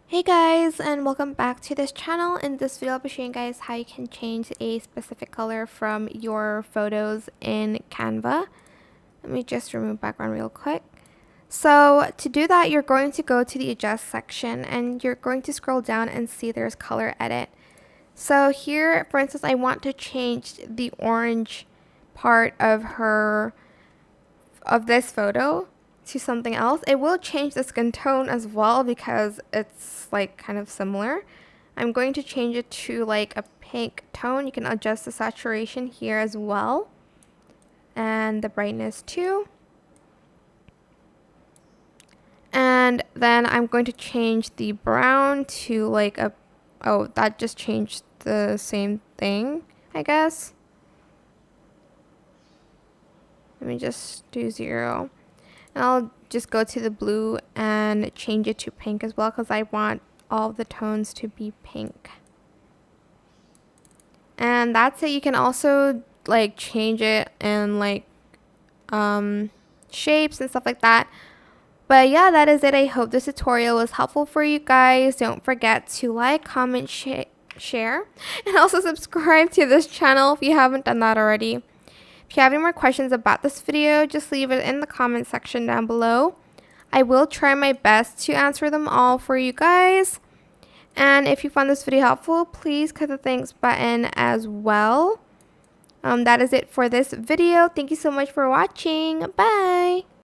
Hey guys, and welcome back to this channel. In this video I'll be showing you guys how you can change a specific color from your photos in Canva. Let me just remove background real quick. So to do that, you're going to go to the adjust section and you're going to scroll down and see there's color edit. So here, for instance, I want to change the orange part of this photo to something else. It will change the skin tone as well because it's like kind of similar. I'm going to change it to like a pink tone. You can adjust the saturation here as well, and the brightness too. And then I'm going to change the brown to like a, oh, that just changed the same thing, I guess. Let me just do 0. And I'll just go to the blue and change it to pink as well because I want all the tones to be pink. And that's it. You can also like change it in like shapes and stuff like that. But yeah, that is it. I hope this tutorial was helpful for you guys. Don't forget to like, comment, share, and also subscribe to this channel if you haven't done that already. If you have any more questions about this video, just leave it in the comment section down below. I will try my best to answer them all for you guys. And if you found this video helpful, please click the thanks button as well. That is it for this video. Thank you so much for watching. Bye!